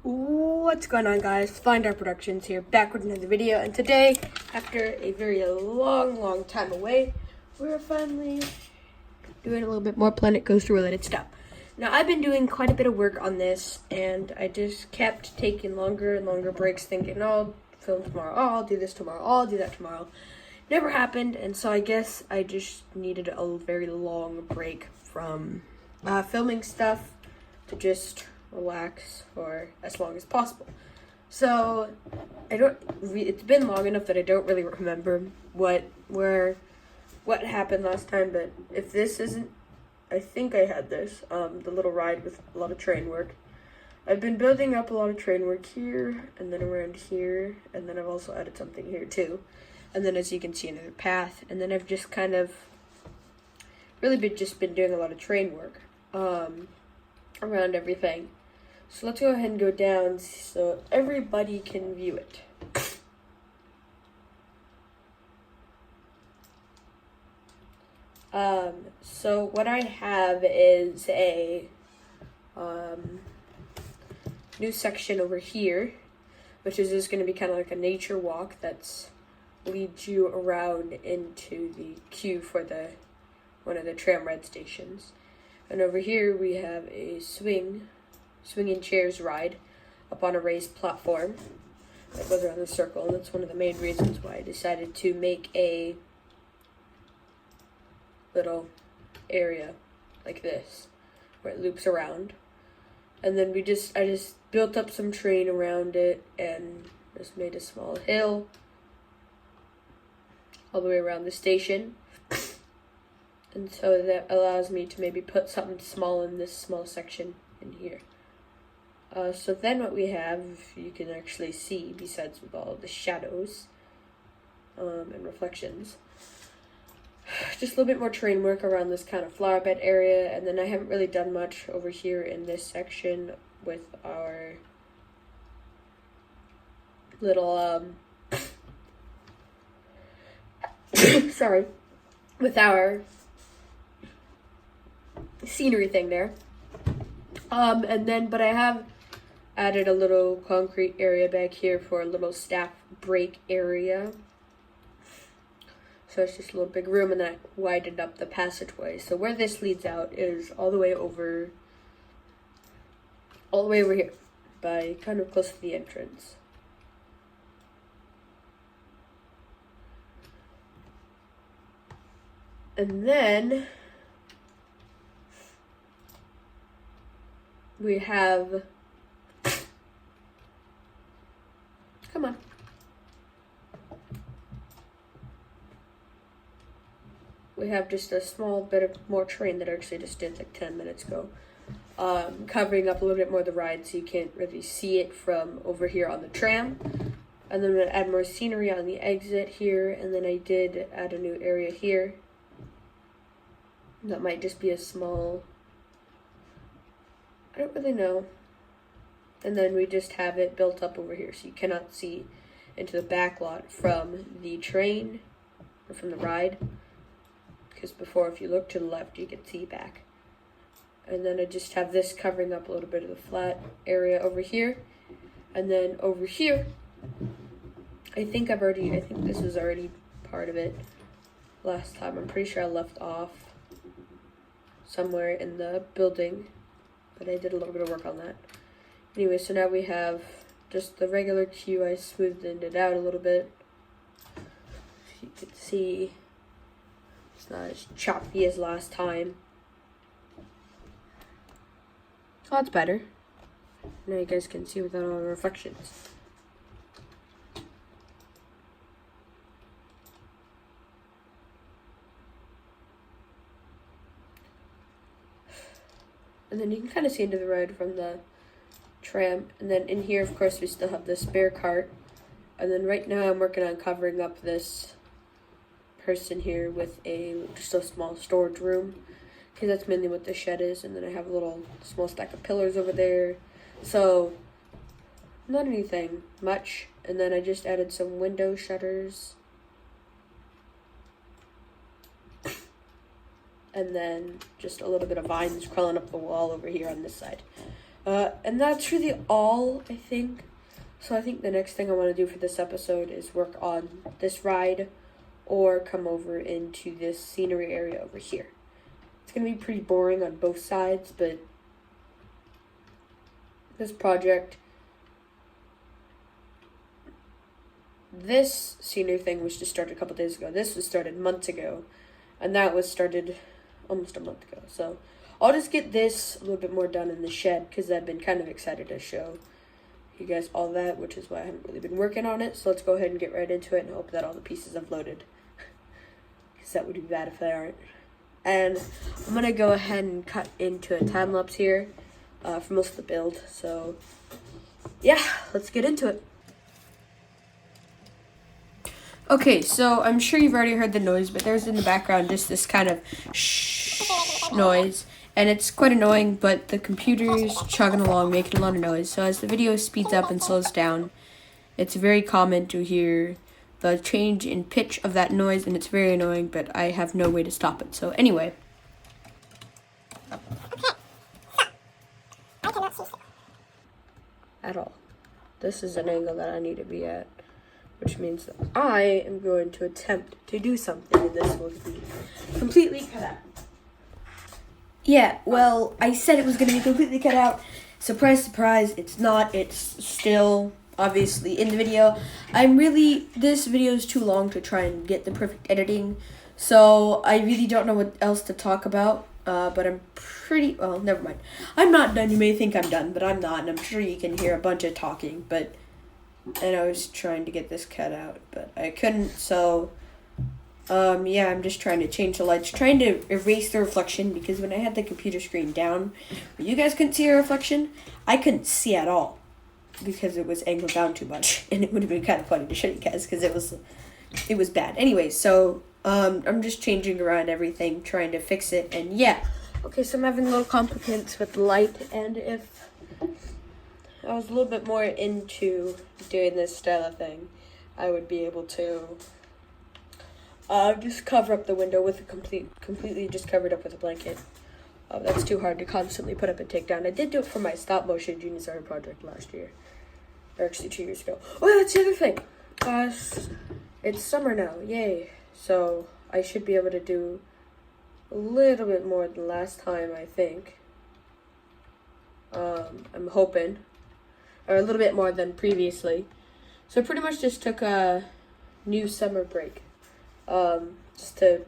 What's going on, guys? Find Our Productions here, back with another video, and today, after a very long time away, we're finally doing a little bit more Planet Coaster related stuff. Now, I've been doing quite a bit of work on this, and I just kept taking longer and longer breaks, thinking, oh, I'll film tomorrow, oh, I'll do this tomorrow, oh, I'll do that tomorrow. Never happened, and so I guess I just needed a very long break from filming stuff to just relax for as long as possible. So it's been long enough that I don't really remember what happened last time, but if this isn't, I think I had this, the little ride with a lot of train work. I've been building up a lot of train work here, and then around here, and then I've also added something here too. And then as you can see, another path, and then I've just kind of really been doing a lot of train work around everything. So let's go ahead and go down so everybody can view it. So what I have is a new section over here, which is just going to be kind of like a nature walk that's leads you around into the queue for one of the tram ride stations. And over here we have a swinging chairs ride up on a raised platform that goes around the circle, and that's one of the main reasons why I decided to make a little area like this where it loops around. And then I just built up some terrain around it and just made a small hill all the way around the station. And so that allows me to maybe put something small in this small section in here. So then what we have, you can actually see, besides with all the shadows and reflections, just a little bit more terrain work around this kind of flower bed area. And then I haven't really done much over here in this section with our little, sorry, with our scenery thing there. But I have added a little concrete area back here for a little staff break area. So it's just a little big room, and I widened up the passageway. So where this leads out is all the way over here, by kind of close to the entrance. And then we have, come on. We have just a small bit of more terrain that I actually just did like 10 minutes ago. Covering up a little bit more of the ride so you can't really see it from over here on the tram. And then I'm going to add more scenery on the exit here. And then I did add a new area here. That might just be a small, I don't really know. And then we just have it built up over here so you cannot see into the back lot from the train or from the ride. Because before, if you look to the left, you can see back. And then I just have this covering up a little bit of the flat area over here. And then over here, I think this was already part of it last time. I'm pretty sure I left off somewhere in the building, but I did a little bit of work on that. Anyway, so now we have just the regular queue. I smoothed it out a little bit. You can see it's not as choppy as last time. Oh, that's better. Now you guys can see without all the reflections. And then you can kind of see into the ride from the tram. And then in here, of course, we still have the spare cart. And then right now I'm working on covering up this person here with just a small storage room, because that's mainly what the shed is. And then I have a little small stack of pillars over there. So not anything much. And then I just added some window shutters. And then just a little bit of vines crawling up the wall over here on this side. And that's really all, I think. So I think the next thing I want to do for this episode is work on this ride or come over into this scenery area over here. It's going to be pretty boring on both sides, but this project, this scenery thing was just started a couple days ago. This was started months ago, and that was started almost a month ago. So I'll just get this a little bit more done in the shed because I've been kind of excited to show you guys all that, which is why I haven't really been working on it. So let's go ahead and get right into it and hope that all the pieces have loaded, because that would be bad if they aren't. And I'm going to go ahead and cut into a time lapse here for most of the build. So yeah, let's get into it. Okay, so I'm sure you've already heard the noise, but there's in the background just this kind of shh noise. And it's quite annoying, but the computer's chugging along, making a lot of noise. So as the video speeds up and slows down, it's very common to hear the change in pitch of that noise, and it's very annoying, but I have no way to stop it. So anyway. At all. This is an angle that I need to be at, which means that I am going to attempt to do something, and this will be completely cut out. Yeah, well, I said it was going to be completely cut out. Surprise, surprise, it's not. It's still obviously in the video. This video is too long to try and get the perfect editing, so I really don't know what else to talk about, but well, never mind. I'm not done. You may think I'm done, but I'm not, and I'm sure you can hear a bunch of talking, and I was trying to get this cut out, but I couldn't, so yeah, I'm just trying to change the lights, trying to erase the reflection, because when I had the computer screen down, you guys couldn't see a reflection, I couldn't see at all, because it was angled down too much, and it would have been kind of funny to show you guys, because it was bad. Anyway, so, I'm just changing around everything, trying to fix it, and yeah. Okay, so I'm having a little complications with the light, and if I was a little bit more into doing this style of thing, I would be able to just cover up the window with completely just covered up with a blanket. That's too hard to constantly put up and take down. I did do it for my stop motion Genius Art project last year, or actually 2 years ago. Oh yeah, that's the other thing. It's summer now, yay! So I should be able to do a little bit more than last time, I think. I'm hoping, or a little bit more than previously. So I pretty much just took a new summer break. Just to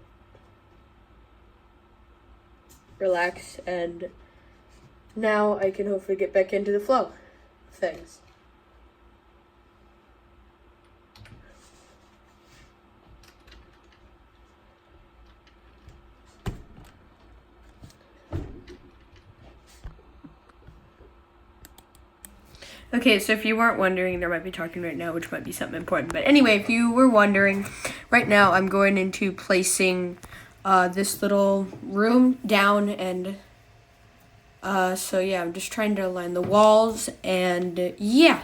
relax, and now I can hopefully get back into the flow of things. Okay, so if you weren't wondering, there might be talking right now, which might be something important. But anyway, if you were wondering, right now I'm going into placing this little room down, and so yeah, I'm just trying to align the walls, and yeah.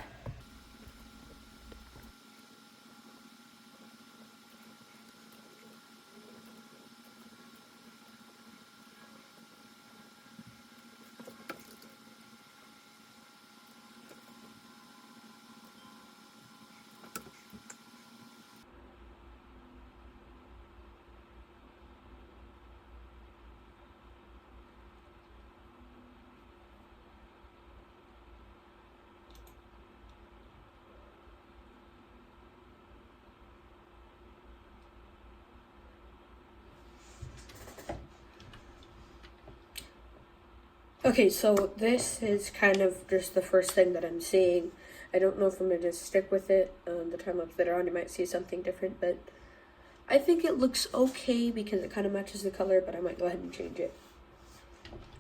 Okay, so this is kind of just the first thing that I'm seeing. I don't know if I'm going to stick with it. The time lapse later on, you might see something different, but I think it looks okay because it kind of matches the color, but I might go ahead and change it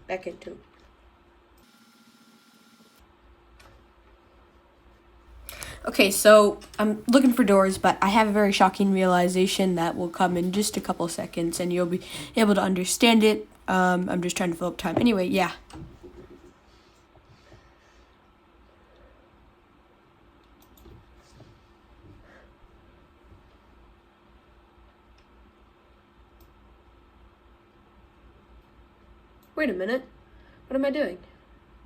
back into. Okay, so I'm looking for doors, but I have a very shocking realization that will come in just a couple seconds, and you'll be able to understand it. I'm just trying to fill up time. Anyway, yeah. Wait a minute. What am I doing?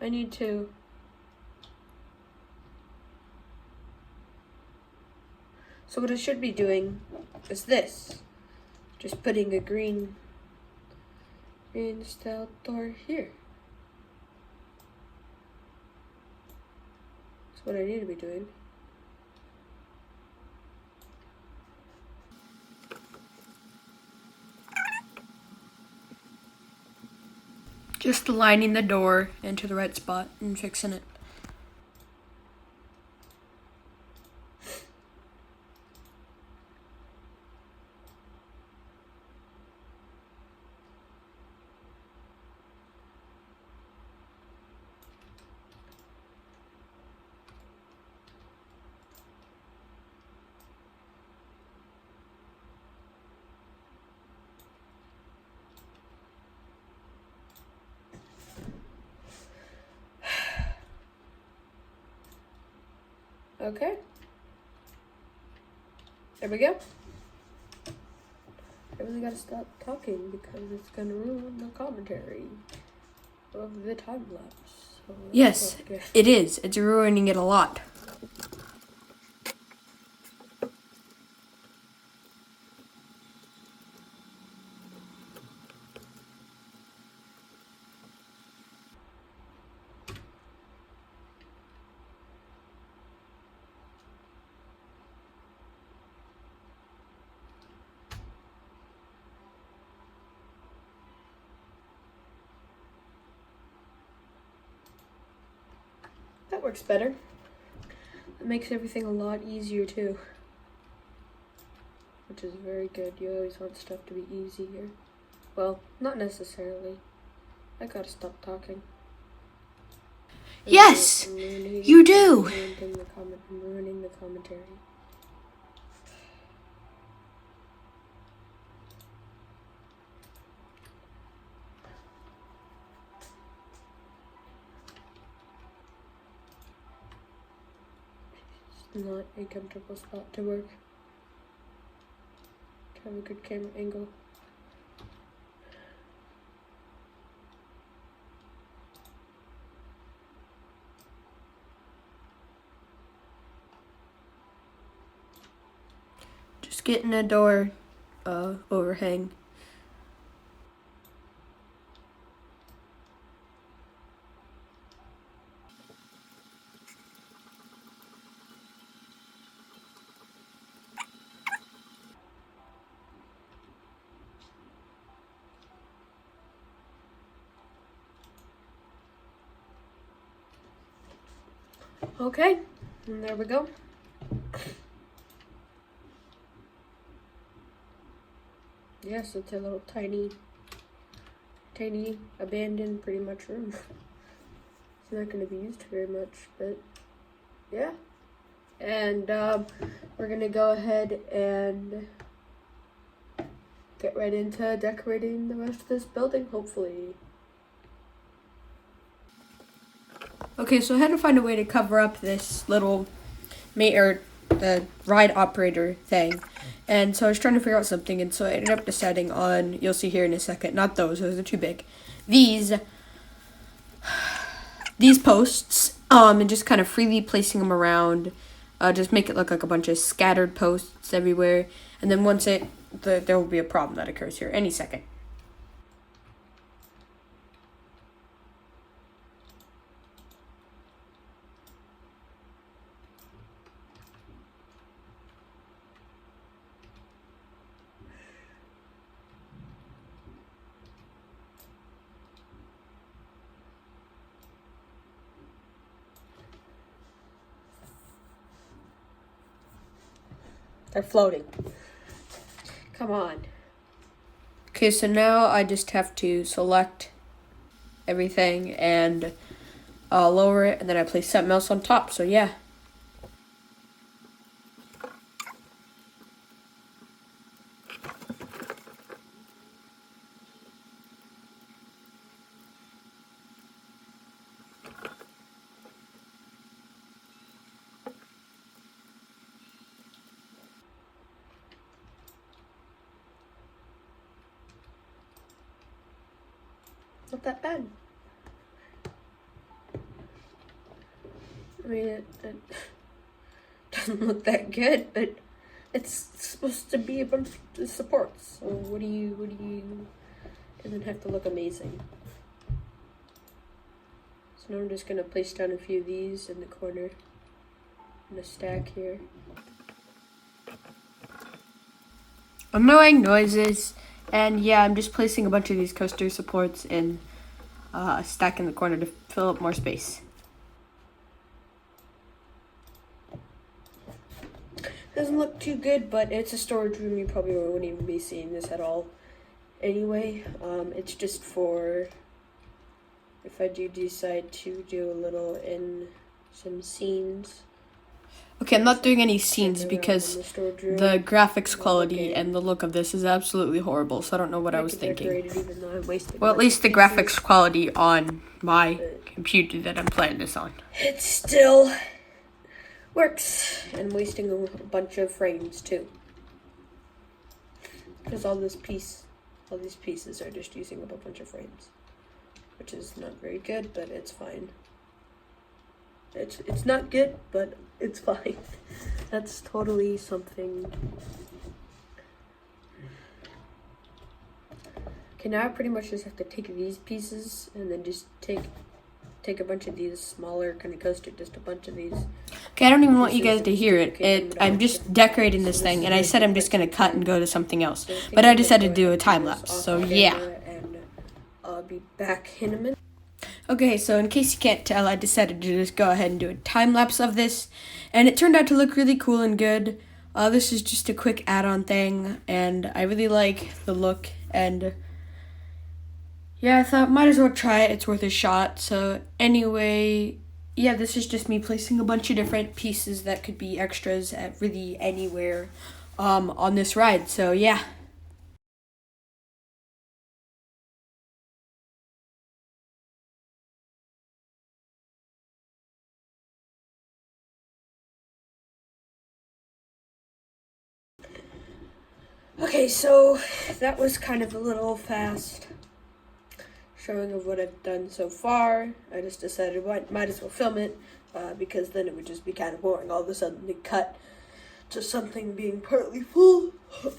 I need to. So what I should be doing is this. Just putting a green style door here. That's what I need to be doing. Just aligning the door into the right spot and fixing it. Okay. There we go. I really gotta stop talking because it's gonna ruin the commentary of the time lapse. So yes, it is. It's ruining it a lot. That works better. It makes everything a lot easier too. Which is very good. You always want stuff to be easier. Well, not necessarily. I gotta stop talking. Yes, you do. I'm ruining the commentary. It's not a comfortable spot to work. Have a good camera angle. Just getting a door overhang. Okay, and there we go. Yes, it's a little tiny abandoned pretty much room. It's not going to be used very much, but yeah. And we're going to go ahead and get right into decorating the rest of this building, hopefully. Okay, so I had to find a way to cover up this little the ride operator thing. And so I was trying to figure out something, and so I ended up deciding on, you'll see here in a second, not those are too big. These posts, and just kind of freely placing them around, just make it look like a bunch of scattered posts everywhere. And then once there will be a problem that occurs here any second. They're floating. Come on. Okay, so now I just have to select everything and lower it, and then I place something else on top, so yeah. Not that bad. I mean, it doesn't look that good, but it's supposed to be a bunch of supports. So what do you, doesn't have to look amazing. So now I'm just gonna place down a few of these in the corner, in a stack here. Annoying noises, and yeah, I'm just placing a bunch of these coaster supports in a stack in the corner to fill up more space. Doesn't look too good, but it's a storage room. You probably won't even be seeing this at all anyway. It's just for if I do decide to do a little in some scenes. Okay, I'm not doing any scenes because the graphics quality and the look of this is absolutely horrible, so I don't know what I was thinking. Well, at least the graphics quality on my computer that I'm playing this on. It still works, and wasting a bunch of frames too. Because all these pieces are just using up a bunch of frames, which is not very good, but it's fine. It's not good, but it's fine. That's totally something. Okay, now I pretty much just have to take these pieces and then just take a bunch of these smaller kind of coaster, just a bunch of these. Okay, I don't even want you guys to hear it. I'm just decorating this thing, and I said I'm just gonna cut and go to something else, but I decided to do a time lapse. So yeah. And I'll be back in a minute. Okay, so in case you can't tell, I decided to just go ahead and do a time-lapse of this, and it turned out to look really cool and good. This is just a quick add-on thing, and I really like the look, and yeah, I thought might as well try it. It's worth a shot. So anyway, yeah, this is just me placing a bunch of different pieces that could be extras at really anywhere on this ride. So yeah. Okay, so that was kind of a little fast showing of what I've done so far. I just decided might as well film it because then it would just be kind of boring all of a sudden to cut to something being partly full.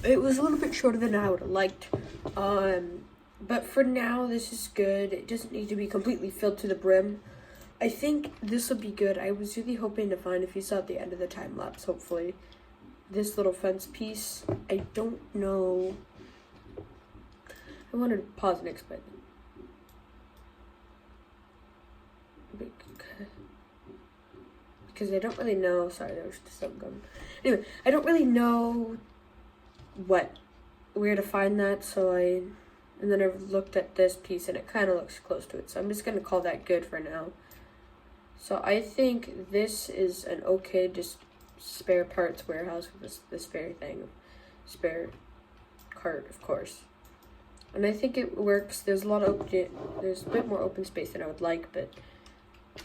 It was a little bit shorter than I would have liked, but for now this is good. It doesn't need to be completely filled to the brim. I think this will be good. I was really hoping to find, if you saw at the end of the time lapse, hopefully, this little fence piece. I don't know. I wanted to pause and explain. Because I don't really know. Sorry, there was just something going. Anyway, I don't really know where to find that. And then I've looked at this piece and it kind of looks close to it. So I'm just gonna call that good for now. So I think this is an okay, just spare parts warehouse with the spare cart, of course. And I think it works. There's a bit more open space than I would like, but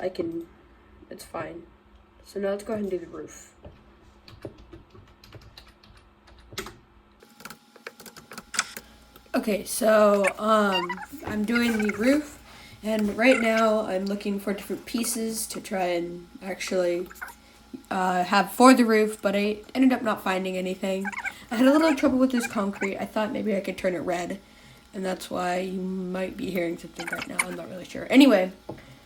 it's fine. So now let's go ahead and do the roof. Okay, so I'm doing the roof, and right now I'm looking for different pieces to try and actually have for the roof, but I ended up not finding anything. I had a little trouble with this concrete. I thought maybe I could turn it red, and that's why you might be hearing something right now. I'm not really sure. Anyway,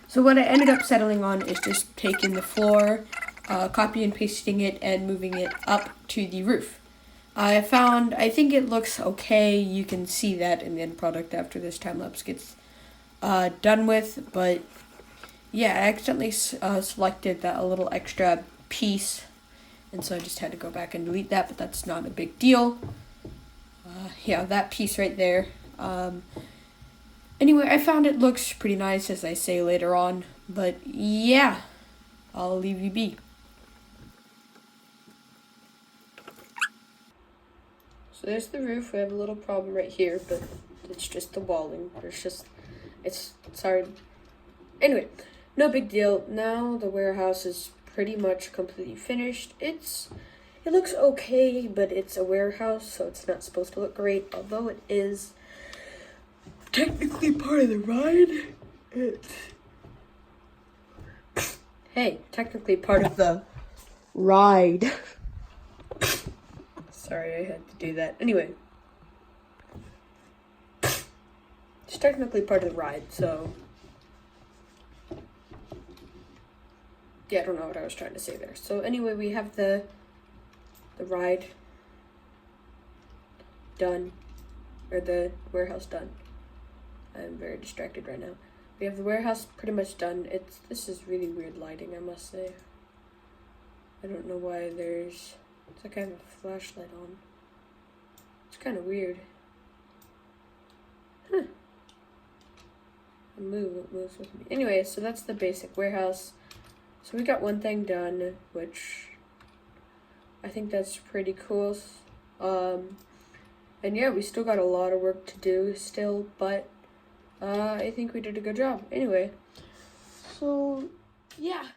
so what I ended up settling on is just taking the floor, copy and pasting it, and moving it up to the roof. I think it looks okay. You can see that in the end product after this time lapse gets done with, but yeah, I accidentally selected that a little extra piece, and so I just had to go back and delete that, but that's not a big deal. Yeah, that piece right there. Anyway, I found it looks pretty nice, as I say later on, but yeah, I'll leave you be. So there's the roof. We have a little problem right here, but it's just the walling. It's hard. Anyway, no big deal. Now the warehouse is pretty much completely finished. It looks okay, but it's a warehouse, so it's not supposed to look great, although it is technically part of the ride. hey, technically part of the ride. Sorry, I had to do that. Anyway. It's technically part of the ride, so... Yeah, I don't know what I was trying to say there. So anyway, we have the ride done. Or the warehouse done. I'm very distracted right now. We have the warehouse pretty much done. This is really weird lighting, I must say. I don't know why it's like I have a flashlight on. It's kind of weird. Huh. It moves with me. Anyway, so that's the basic warehouse. So we got one thing done, which I think that's pretty cool. And yeah, we still got a lot of work to do still, but I think we did a good job. Anyway, so yeah.